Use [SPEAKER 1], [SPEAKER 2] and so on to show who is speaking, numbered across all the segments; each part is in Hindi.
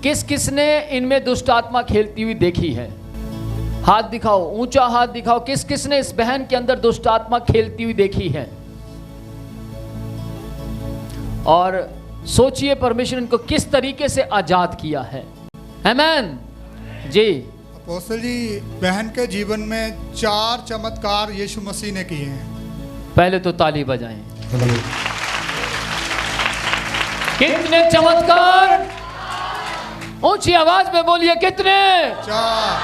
[SPEAKER 1] किस किसने इनमें दुष्ट आत्मा खेलती हुई देखी है? हाथ दिखाओ, ऊंचा हाथ दिखाओ। किस किसने इस बहन के अंदर दुष्ट आत्मा खेलती हुई देखी है? और सोचिए परमेश्वर इनको किस तरीके से आजाद किया है। आमीन जी।
[SPEAKER 2] अपोस्तल जी, बहन के जीवन में 4 चमत्कार यीशु मसीह ने किए हैं।
[SPEAKER 1] पहले तो ताली बजाएं। कितने चमत्कार? ऊंची आवाज में बोलिए, कितने?
[SPEAKER 2] 4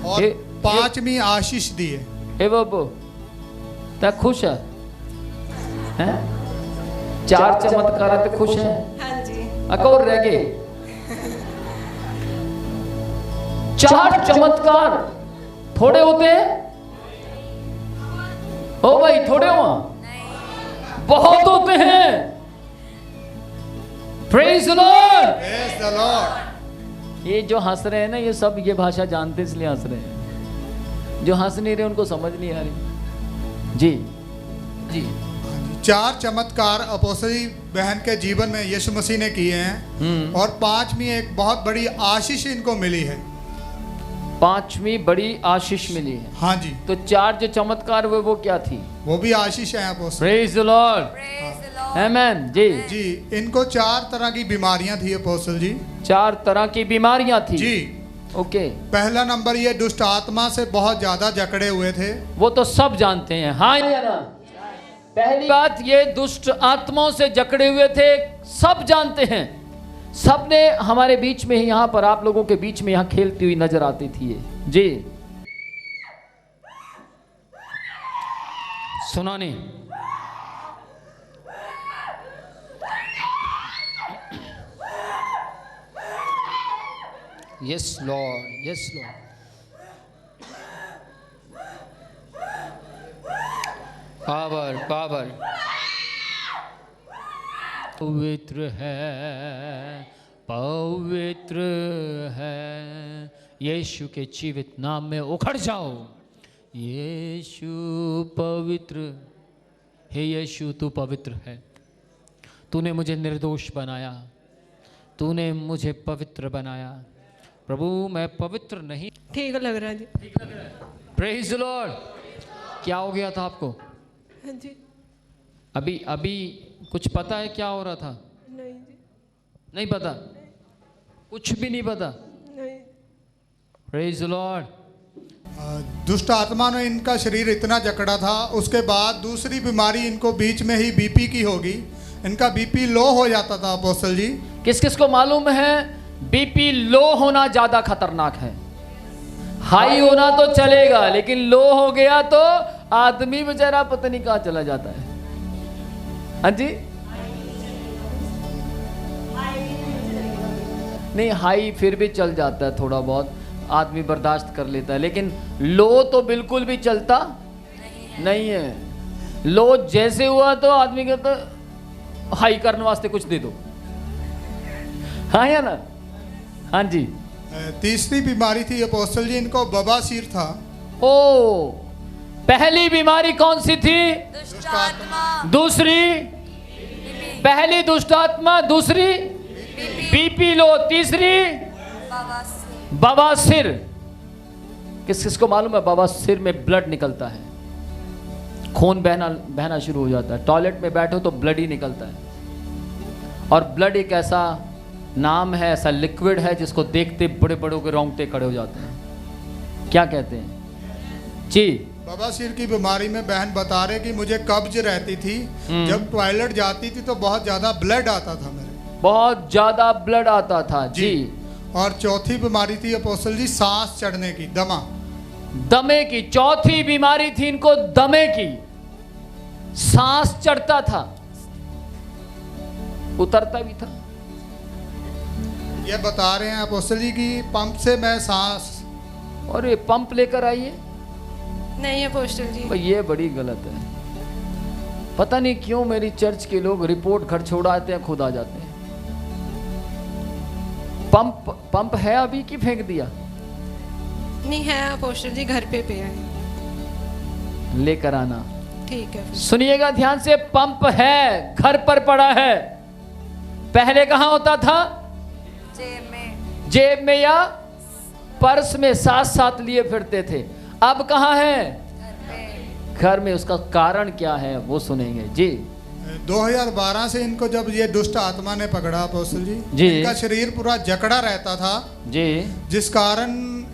[SPEAKER 2] और 5वीं आशीष दी है।
[SPEAKER 1] हे बाबू, क्या खुश है? हैं? 4 चमत्कार है तो खुश है?
[SPEAKER 3] हाँ जी।
[SPEAKER 1] अकौर रह गए। 4 चमत्कार थोड़े होते हैं? ओ भाई, थोड़े हो? बहुत होते हैं। Praise the Lord.
[SPEAKER 2] Praise the Lord.
[SPEAKER 1] ये जो हंस रहे हैं ना, ये सब ये भाषा जानते इसलिए हंस रहे हैं। जो हंस नहीं रहे उनको समझ नहीं आ रही। जी जी।
[SPEAKER 2] 4 चमत्कार अपोस्तल जी बहन के जीवन में यीशु मसीह ने किए हैं और 5वीं एक बहुत बड़ी आशीष इनको मिली है।
[SPEAKER 1] 5वीं बड़ी आशीष मिली है।
[SPEAKER 2] हाँ जी।
[SPEAKER 1] तो 4 जो चमत्कार हुए वो क्या थी?
[SPEAKER 2] वो भी आशीष है अपोस्तल।
[SPEAKER 1] Praise the Lord. आमीन जी।
[SPEAKER 2] जी, इनको 4 तरह की बीमारियां थी अपोस्तल जी।
[SPEAKER 1] 4 तरह की बीमारियां थी
[SPEAKER 2] जी।
[SPEAKER 1] ओके।
[SPEAKER 2] पहला नंबर, ये दुष्ट आत्मा से बहुत ज्यादा जकड़े हुए थे।
[SPEAKER 1] वो तो सब जानते हैं, हाँ या ना? पहली बात, ये दुष्ट आत्माओं से जकड़े हुए थे, सब जानते हैं। सब ने हमारे बीच में ही, यहाँ पर आप लोगों के बीच में यहाँ खेलती हुई नजर आती थी ये। जी सुना नहीं? Yes Lord, yes Lord. Power power. पवित्र है, पवित्र है, यीशु के जीवित नाम में उखड़ जाओ। यीशु पवित्र हे, यीशु तू पवित्र है। तूने मुझे निर्दोष बनाया, तूने मुझे पवित्र बनाया। प्रभु मैं पवित्र नहीं।
[SPEAKER 3] ठीक लग रहा है जी।
[SPEAKER 1] ठीक लग रहा है। Praise the Lord. क्या हो गया था आपको?
[SPEAKER 3] हाँ जी।
[SPEAKER 1] अभी अभी कुछ पता है क्या हो रहा था?
[SPEAKER 3] नहीं जी।
[SPEAKER 1] नहीं पता? कुछ भी नहीं पता?
[SPEAKER 3] नहीं।
[SPEAKER 1] Praise the Lord.
[SPEAKER 2] दुष्ट आत्मा ने इनका शरीर इतना जकड़ा था। उसके बाद दूसरी बीमारी इनको बीच में ही बीपी की होगी। इनका बीपी लो हो जाता था अपोस्तल जी।
[SPEAKER 1] किस किस को मालूम है बीपी लो होना ज्यादा खतरनाक है? हाई होना तो चलेगा, लेकिन लो हो गया तो आदमी बेचारा पता नहीं कहां चला जाता है। हाँ जी। नहीं, हाई फिर भी चल जाता है, थोड़ा बहुत आदमी बर्दाश्त कर लेता है, लेकिन लो तो बिल्कुल भी चलता नहीं है। लो जैसे हुआ तो आदमी कहता हाई करने वास्ते कुछ दे दो। हाँ या ना? हाँ जी।
[SPEAKER 2] तीसरी बीमारी थी अपोस्तल जी, इनको बवासीर था।
[SPEAKER 1] ओ, पहली बीमारी कौन सी थी?
[SPEAKER 3] दुष्ट आत्मा।
[SPEAKER 1] दूसरी? पहली दुष्ट आत्मा, दूसरी बीपी लो, तीसरी बवासीर। किस किस को मालूम है बवासीर में ब्लड निकलता है, खून बहना शुरू हो जाता है। टॉयलेट में बैठो तो ब्लड ही निकलता है। और ब्लड एक ऐसा नाम है, ऐसा लिक्विड है जिसको देखते बड़े बड़ों के रोंगटे खड़े हो जाते हैं। क्या कहते हैं जी?
[SPEAKER 2] बवासीर की बीमारी में बहन बता रहे कि मुझे कब्ज रहती थी। जब टॉयलेट जाती थी तो बहुत ज्यादा ब्लड आता था मेरे।
[SPEAKER 1] बहुत ज्यादा ब्लड आता था जी।
[SPEAKER 2] और चौथी बीमारी थी अपोस्तल जी, सांस चढ़ने की, दमा।
[SPEAKER 1] दमे की चौथी बीमारी थी इनको, दमे की। सांस चढ़ता था, उतरता भी था।
[SPEAKER 2] ये बता रहे हैं अपोस्तल जी की पंप से मैं सांस।
[SPEAKER 1] और ये पंप लेकर आइए,
[SPEAKER 3] नहीं अपोस्तल जी।
[SPEAKER 1] भाई ये बड़ी गलत है। पता नहीं क्यों मेरी चर्च के लोग रिपोर्ट घर छोड़ आते हैं, खुद आ जाते हैं। पंप है अभी कि फेंक दिया?
[SPEAKER 3] नहीं है अपोस्तल जी, घर पे है।
[SPEAKER 1] लेकर आना।
[SPEAKER 3] ठीक है।
[SPEAKER 1] सुनिएगा ध्यान से, पंप है, घर पर पड़ा है। पहले कहां होता था? जेब में या पर्स में साथ साथ लिए फिरते थे, अब कहाँ है? घर में। उसका कारण क्या है वो सुनेंगे जी।
[SPEAKER 2] 2012 से इनको जब ये दुष्ट आत्मा ने पकड़ा अपोस्टल
[SPEAKER 1] जी।
[SPEAKER 2] जी, इनका शरीर पूरा जकड़ा रहता था
[SPEAKER 1] जी
[SPEAKER 2] जिस कारण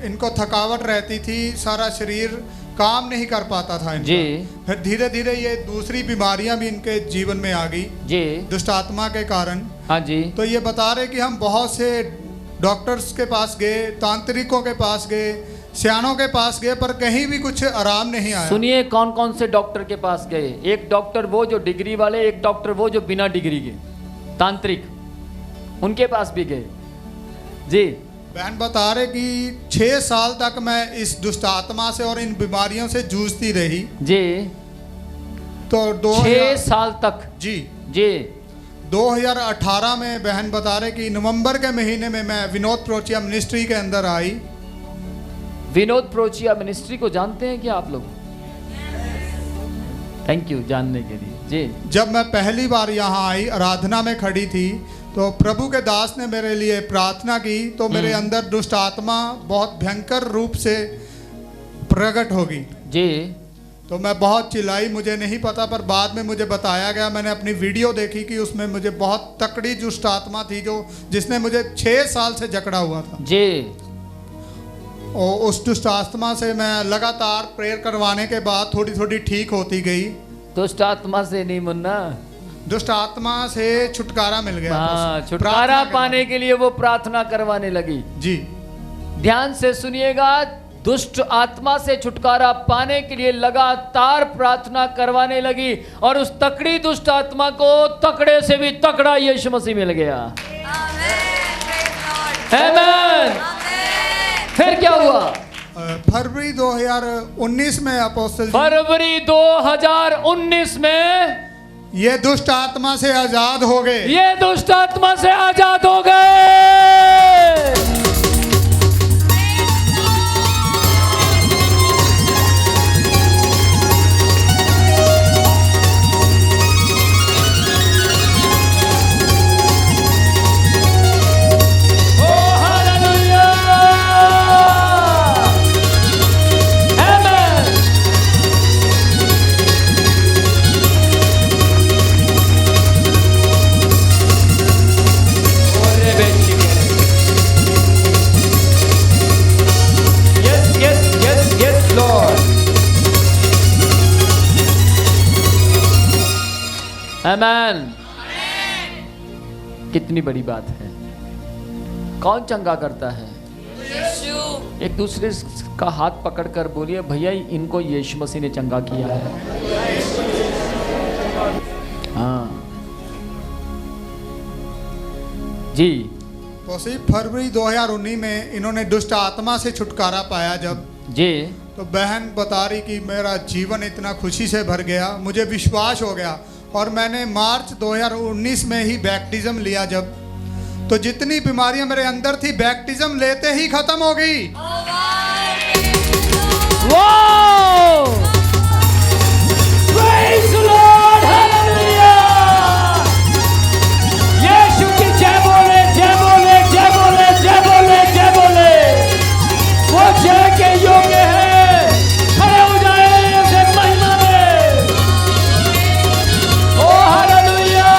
[SPEAKER 2] इनको थकावट रहती थी, सारा शरीर काम नहीं कर पाता था इनका।
[SPEAKER 1] जी।
[SPEAKER 2] फिर धीरे धीरे ये दूसरी बीमारियां भी इनके जीवन में आ गई
[SPEAKER 1] जी।
[SPEAKER 2] दुष्ट आत्मा के कारण।
[SPEAKER 1] हाँ जी।
[SPEAKER 2] तो ये बता रहे कि हम बहुत से डॉक्टर्स के पास गए, तांत्रिकों के पास गए, सियानों के पास गए, पर कहीं भी कुछ आराम नहीं आया।
[SPEAKER 1] सुनिए कौन कौन से डॉक्टर के पास गए। एक डॉक्टर वो जो डिग्री वाले, एक डॉक्टर वो जो बिना डिग्री के, तांत्रिक, उनके पास भी गए जी।
[SPEAKER 2] बहन बता रहे कि 6 साल तक मैं इस दुष्ट आत्मा से और इन बीमारियों से जूझती रही
[SPEAKER 1] जी।
[SPEAKER 2] तो
[SPEAKER 1] 6 साल तक
[SPEAKER 2] जी।
[SPEAKER 1] जी।
[SPEAKER 2] 2018 में बहन बता रहे कि नवंबर के महीने में मैं विनोद प्रोचिया मिनिस्ट्री के अंदर आई।
[SPEAKER 1] विनोद प्रोचिया मिनिस्ट्री को जानते हैं क्या आप लोग? थैंक यू जानने के लिए जी।
[SPEAKER 2] जब मैं पहली बार यहाँ आई, आराधना में खड़ी थी, तो प्रभु के दास ने मेरे लिए प्रार्थना की, तो मेरे अंदर दुष्ट आत्मा बहुत भयंकर रूप से प्रकट होगी
[SPEAKER 1] जी।
[SPEAKER 2] तो मैं बहुत चिल्लाई, मुझे नहीं पता, पर बाद में मुझे बताया गया, मैंने अपनी वीडियो देखी कि उसमें मुझे बहुत तकड़ी दुष्ट आत्मा थी जो जिसने मुझे 6 साल से जकड़ा हुआ था
[SPEAKER 1] जी।
[SPEAKER 2] और उस दुष्ट आत्मा से मैं लगातार प्रेयर करवाने के बाद थोड़ी थोड़ी ठीक होती गई।
[SPEAKER 1] दुष्ट आत्मा से नहीं मुन्ना,
[SPEAKER 2] दुष्ट आत्मा से छुटकारा मिल गया।
[SPEAKER 1] हाँ, छुटकारा पाने के लिए वो प्रार्थना करवाने लगी
[SPEAKER 2] जी।
[SPEAKER 1] ध्यान से सुनिएगा। दुष्ट आत्मा से छुटकारा पाने के लिए लगातार प्रार्थना करवाने लगी और उस तकड़ी दुष्ट आत्मा को तकड़े से भी तकड़ा यीशु मसीह मिल गया। आमीन। फिर क्या हुआ?
[SPEAKER 2] फरवरी 2019 में अपोस्टल जी,
[SPEAKER 1] फरवरी 2019 में
[SPEAKER 2] ये दुष्ट आत्मा से आजाद हो गए।
[SPEAKER 1] ये दुष्ट आत्मा से आजाद हो गए। आमीन। कितनी बड़ी बात है। कौन चंगा करता है? यीशु। एक दूसरे का हाथ पकड़कर बोलिए, भैया इनको यीशु मसीह ने चंगा किया है। हाँ जी।
[SPEAKER 2] तो फरवरी 2019 में इन्होंने दुष्ट आत्मा से छुटकारा पाया जब
[SPEAKER 1] जी, तो
[SPEAKER 2] बहन बता रही कि मेरा जीवन इतना खुशी से भर गया, मुझे विश्वास हो गया। और मैंने मार्च 2019 में ही बैप्टिज्म लिया जब, तो जितनी बीमारियां मेरे अंदर थी बैप्टिज्म लेते ही खत्म हो गई।
[SPEAKER 1] Praise the Lord, hallelujah। यीशु की जय बोले, जय बोले, जय बोले, जय बोले, जय बोले। वो जय के योग्य है। खड़े हो जाए ऐसे महिमा में। ओ हालेलुया।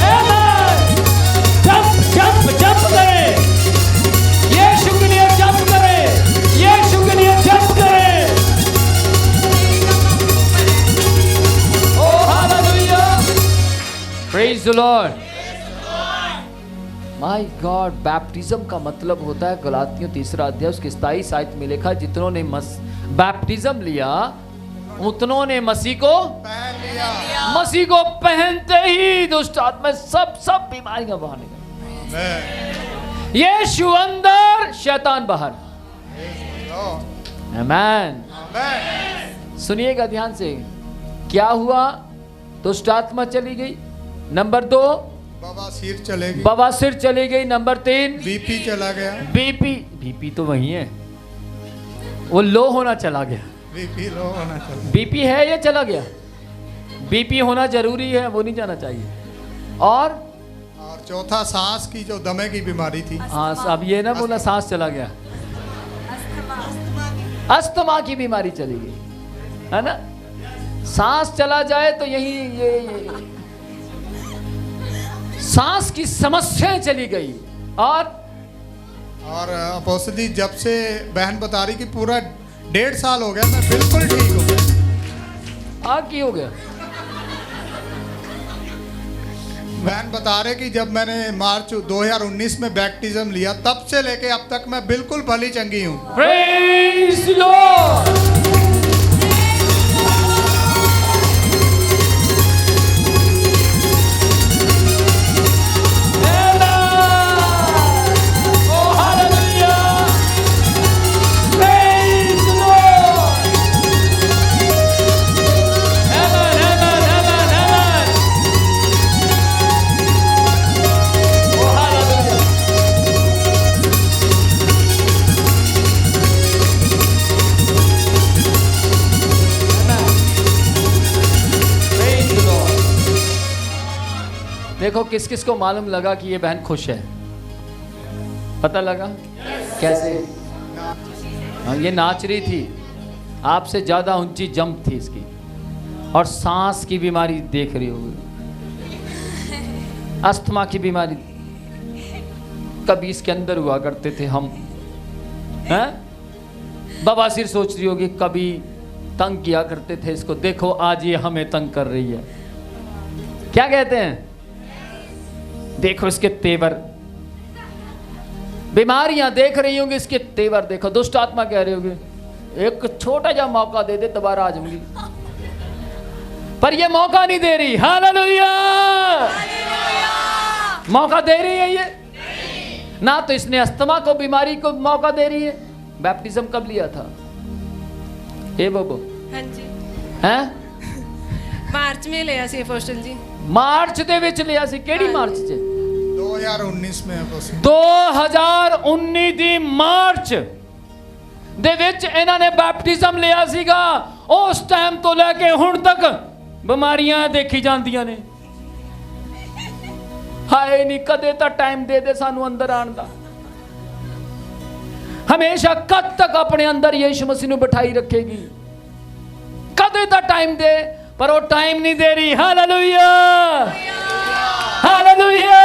[SPEAKER 1] आमीन। जंप जंप जंप करें, यीशु के लिए जंप करें, यीशु के लिए जंप करें। Oh hallelujah. Praise the lord. My god, baptism का मतलब होता है, गलातियों 3 अध्याय उसके 27 आयत में लिखा, जितनों ने बैप्टिज्म लिया उतनों ने मसीह को
[SPEAKER 2] पहन लिया।
[SPEAKER 1] मसीह को पहनते ही दुष्ट आत्मा सब बीमारियां बाहर निकल।
[SPEAKER 2] आमीन।
[SPEAKER 1] यीशु अंदर, शैतान बाहर। आमीन।
[SPEAKER 2] आमीन।
[SPEAKER 1] सुनिएगा ध्यान से, क्या हुआ? दुष्ट आत्मा चली गई। नंबर 2,
[SPEAKER 2] बवासीर चलेगी।
[SPEAKER 1] बवासीर चली गई। नंबर 3,
[SPEAKER 2] बीपी चला गया।
[SPEAKER 1] बीपी तो वही है, वो लो होना चला गया।
[SPEAKER 2] बीपी लो होना चाहिए।
[SPEAKER 1] बीपी है या चला गया? बीपी होना जरूरी है, वो नहीं जाना चाहिए। और
[SPEAKER 2] चौथा सांस की जो दमे की बीमारी थी।
[SPEAKER 1] हाँ, अब ये ना बोला सांस चला गया, अस्थमा की बीमारी चली गई, है ना। सांस चला जाए तो यही ये सांस की समस्याएं चली गई। और
[SPEAKER 2] अपोस्टल जी, जब से बहन बता रही कि पूरा 1.5 साल हो गया, मैं बिल्कुल ठीक हो गया।
[SPEAKER 1] की हो गया।
[SPEAKER 2] बहन बता रहे कि जब मैंने मार्च 2019 में बैप्टिज्म लिया, तब से लेके अब तक मैं बिल्कुल भली चंगी हूँ।
[SPEAKER 1] Praise the Lord. देखो किस किस को मालूम लगा कि ये बहन खुश है, पता लगा कैसे? ये नाच रही थी, आपसे ज्यादा ऊंची जंप थी इसकी, और सांस की बीमारी देख रही होगी, अस्थमा की बीमारी कभी इसके अंदर हुआ करते थे हम, हैं? बवासीर सोच रही होगी कभी तंग किया करते थे इसको, देखो आज ये हमें तंग कर रही है। क्या कहते हैं? देखो इसके तेवर, बीमारियां देख रही होंगी, इसके तेवर देखो। दुष्ट आत्मा कह रही होगी एक छोटा सा मौका दे दे दोबारा आ जाऊंगी, पर ये मौका नहीं दे रही। हालेलुया, मौका दे रही है ये ना। तो इसने अस्थमा को बीमारी को मौका दे रही है। बैप्टिज्म कब लिया था? ए बाबू,
[SPEAKER 3] हाँ जी,
[SPEAKER 1] हैं?
[SPEAKER 3] मार्च में लिया सी अपोस्टल जी।
[SPEAKER 1] मार्च ਦੇ ਵਿੱਚ ਲਿਆ ਸੀ। ਕਿਹੜੀ ਮਾਰਚ ਚ?
[SPEAKER 2] 2019 में अपोस्टल।
[SPEAKER 1] 2019 ਦੀ ਮਾਰਚ ਦੇ ਵਿੱਚ ਇਹਨਾਂ ਨੇ ਬੈਪਟਿਜ਼ਮ ਲਿਆ ਸੀਗਾ। ਉਸ ਟਾਈਮ ਤੋਂ ਲੈ ਕੇ ਹੁਣ ਤੱਕ ਬਿਮਾਰੀਆਂ ਦੇਖੀ ਜਾਂਦੀਆਂ ਨੇ। ਹਾਏ ਨਹੀਂ ਕਦੇ ਤਾਂ ਟਾਈਮ ਦੇ ਦੇ ਸਾਨੂੰ ਅੰਦਰ ਆਉਣ ਦਾ। ਹਮੇਸ਼ਾ ਕਦ ਤੱਕ ਆਪਣੇ ਅੰਦਰ ਯीशु मसीह ਨੂੰ ਬਿਠਾਈ ਰੱਖੇਗੀ। ਕਦੇ ਤਾਂ ਟਾਈਮ ਦੇ, पर वो टाइम नहीं दे रही। Hallelujah, hallelujah.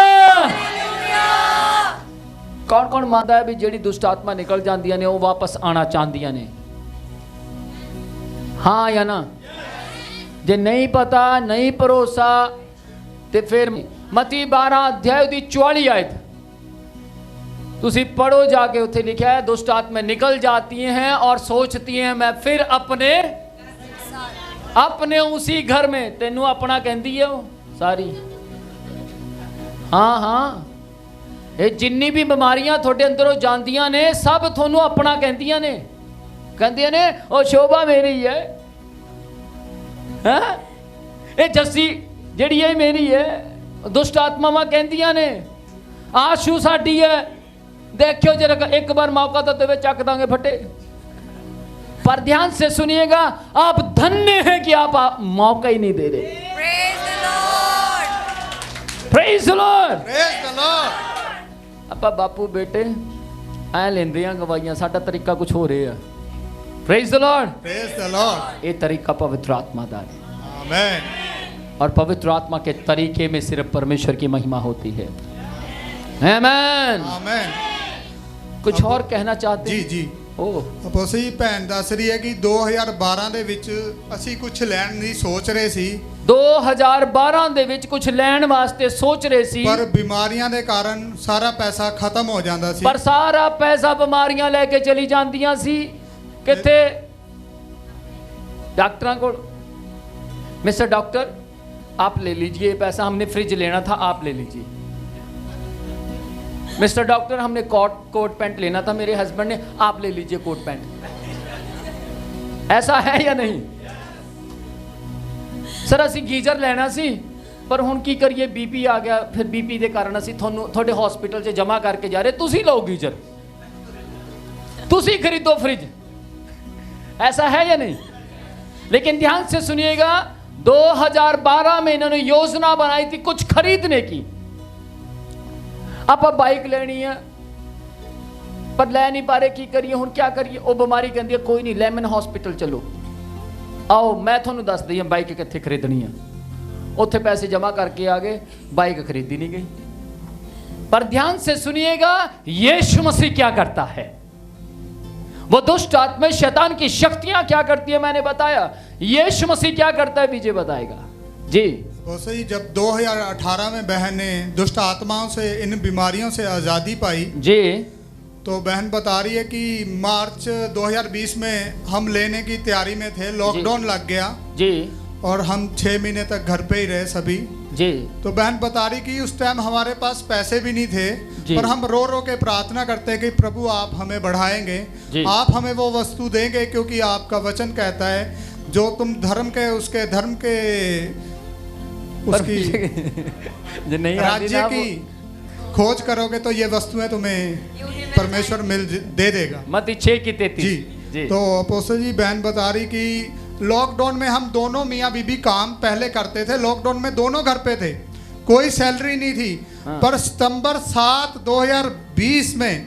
[SPEAKER 1] कौन कौन मानता है भी जेड़ी दुष्ट आत्मा निकल जांदियां ने वो वापस आना चाहदियां ने? हाँ या ना? जे नहीं पता, नहीं भरोसा, ते फिर मती 12 अध्याय दी 44 आयत तुसी पढ़ो जाके, उत्थे लिखा है दुष्ट आत्मा निकल जाती हैं और सोचती हैं मैं फिर अपने उसी घर में, तेनू अपना कहती है वो सारी। हाँ हाँ, ये जिन्नी भी बीमारियां थोड़े अंदरों जांदियां ने सब थोनू अपना कहदियां ने। कहदियां ने ओ शोभा मेरी है, हैं? ये जस्सी जेड़ी है मेरी है। दुष्ट आत्मावां कहदियां ने आशू साडी है। देखियो जरा एक बार मौका तो देवे चक दांगे फटे। पर ध्यान से सुनिएगा, आप धन्य हैं कि आप मौका ही नहीं दे रहे।
[SPEAKER 3] Praise the Lord,
[SPEAKER 1] praise the Lord,
[SPEAKER 2] praise the Lord.
[SPEAKER 1] ਆਪਾਂ ਬਾਪੂ ਬੇਟੇ ਐ ਲੈਂਦੇ ਆ ਗਵਾਈਆਂ, ਸਾਡਾ ਤਰੀਕਾ ਕੁਝ ਹੋ ਰਿਹਾ। Praise the Lord,
[SPEAKER 2] praise the Lord.
[SPEAKER 1] ये तरीका पवित्र आत्मा का है।
[SPEAKER 2] आमीन।
[SPEAKER 1] और पवित्र आत्मा के तरीके में सिर्फ परमेश्वर की महिमा होती है। आमीन,
[SPEAKER 2] आमीन।
[SPEAKER 1] कुछ और कहना चाहते
[SPEAKER 2] जी
[SPEAKER 1] हैं?
[SPEAKER 2] जी। ਅਪੋਸਟਲ ਜੀ ਭੈਣ ਦੱਸ ਰਹੀ ਹੈ ਕਿ 2012 ਦੇ ਵਿੱਚ ਅਸੀਂ ਕੁਝ ਲੈਣ ਦੀ ਸੋਚ ਰਹੇ ਸੀ।
[SPEAKER 1] 2012 ਦੇ ਵਿੱਚ ਕੁਝ ਲੈਣ ਵਾਸਤੇ ਸੋਚ ਰਹੇ ਸੀ,
[SPEAKER 2] ਪਰ ਬਿਮਾਰੀਆਂ ਦੇ ਕਾਰਨ ਸਾਰਾ ਪੈਸਾ ਖਤਮ ਹੋ ਜਾਂਦਾ ਸੀ।
[SPEAKER 1] ਪਰ ਸਾਰਾ ਪੈਸਾ ਬਿਮਾਰੀਆਂ ਲੈ ਕੇ ਚਲੀ ਜਾਂਦੀਆਂ ਸੀ। ਕਿੱਥੇ? डॉक्टरों को। मिस्टर डॉक्टर आप ले लीजिए पैसा, हमने फ्रिज लेना था, आप ले लीजिए। मिस्टर डॉक्टर हमने कोट पैंट लेना था, मेरे हस्बैंड ने, आप ले लीजिए कोट पैंट। ऐसा है या नहीं? सर असी गीजर लेना सी, पर हुण की करिए बीपी आ गया, फिर बीपी के कारण असी थोड़े हॉस्पिटल से जमा करके जा रहे, तुसी लो गीजर, तुसी खरीदो फ्रिज। ऐसा है या नहीं? लेकिन ध्यान से सुनिएगा, 2012 में इन्होंने योजना बनाई थी कुछ खरीदने की। आप बाइक लेनी है पर ले नहीं पा रहे, की करिए हुण क्या करिए? वो बीमारी कहती है कोई नहीं लेमन हॉस्पिटल चलो, आओ मैं थोनू दस दी बाइक कित्थे खरीदनी है। उत्थे पैसे जमा करके आ गए, बाइक खरीदी नहीं गई। पर ध्यान से सुनिएगा, यीशु मसीह क्या करता है, वो दुष्ट आत्मा शैतान की शक्तियां क्या करती है मैंने बताया। यीशु मसीह क्या करता है विजय बताएगा जी।
[SPEAKER 2] वैसे ही जब 2018 में बहन ने दुष्ट आत्माओं से, इन बीमारियों से आज़ादी पाई
[SPEAKER 1] जी,
[SPEAKER 2] तो बहन बता रही है कि मार्च 2020 में हम लेने की तैयारी में थे, लॉकडाउन लग गया
[SPEAKER 1] जी
[SPEAKER 2] और हम 6 महीने तक घर पे ही रहे सभी
[SPEAKER 1] जी।
[SPEAKER 2] तो बहन बता रही कि उस टाइम हमारे पास पैसे भी नहीं थे, पर हम रो रो के प्रार्थना करते कि प्रभु आप हमें बढ़ाएंगे, आप हमें वो वस्तु देंगे, क्योंकि आपका वचन कहता है जो तुम धर्म के उसके धर्म के उसकी
[SPEAKER 1] नहीं
[SPEAKER 2] राज्य की खोज करोगे तो ये वस्तुएं तुम्हें परमेश्वर दे देगा।
[SPEAKER 1] मत्ती 6 की 33
[SPEAKER 2] जी। तो अपोस्तल जी बहन बता रही कि लॉकडाउन में हम दोनों मियाँ बीबी काम पहले करते थे, लॉकडाउन में दोनों घर पे थे, कोई सैलरी नहीं थी। पर सितंबर 7 2020 में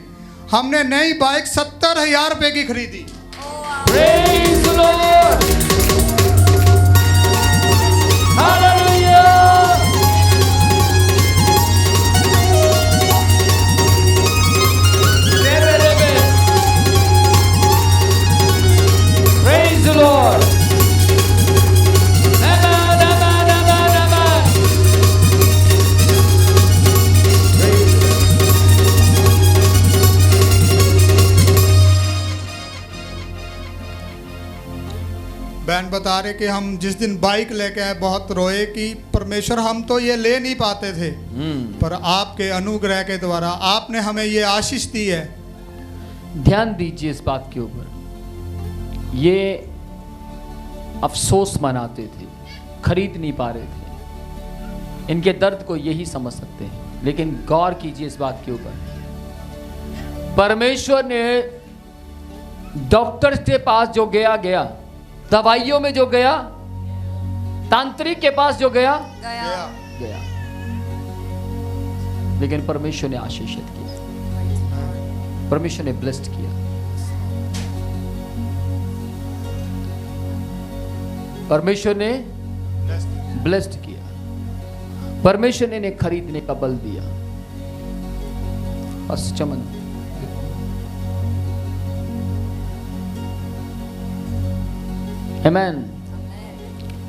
[SPEAKER 2] हमने नई बाइक 70,000 रुपए की खरीदी।
[SPEAKER 1] Praise the Lord! Hallelujah! Praise the Lord!
[SPEAKER 2] बहन बता रहे कि हम जिस दिन बाइक लेके आए बहुत रोए कि परमेश्वर हम तो ये ले नहीं पाते थे, पर आपके अनुग्रह के द्वारा आपने हमें ये आशीष दी है।
[SPEAKER 1] ध्यान दीजिए इस बात के ऊपर, ये अफसोस मनाते थे, खरीद नहीं पा रहे थे, इनके दर्द को यही समझ सकते हैं। लेकिन गौर कीजिए इस बात के ऊपर, परमेश्वर ने डॉक्टर के पास जो गया, दवाइयों में जो गया, तांत्रिक के पास जो गया, लेकिन परमेश्वर ने आशीषित किया, परमेश्वर ने ब्लेस्ड किया। परमेश्वर ने ब्लेस्ड किया, परमेश्वर ने इन्हें खरीदने का बल दिया। बस चमन आमेन।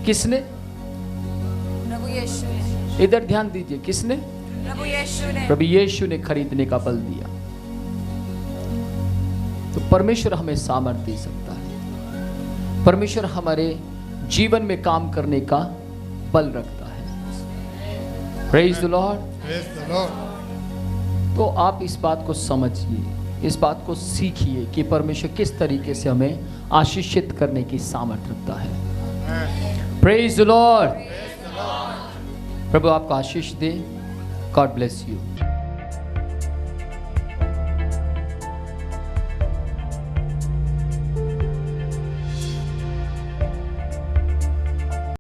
[SPEAKER 1] किसने?
[SPEAKER 4] प्रभु यीशु ने।
[SPEAKER 1] इधर ध्यान दीजिए, किसने?
[SPEAKER 4] प्रभु यीशु ने।
[SPEAKER 1] प्रभु यीशु ने खरीदने का बल दिया। तो परमेश्वर हमें सामर्थ्य दे सकता है, परमेश्वर हमारे जीवन में काम करने का बल रखता है। Praise the Lord. तो आप इस बात को समझिए, इस बात को सीखिए कि परमेश्वर किस तरीके से हमें आशीषित करने की सामर्थ्य रखता है। Praise the lord. प्रभु आपको आशीष दे। God bless you.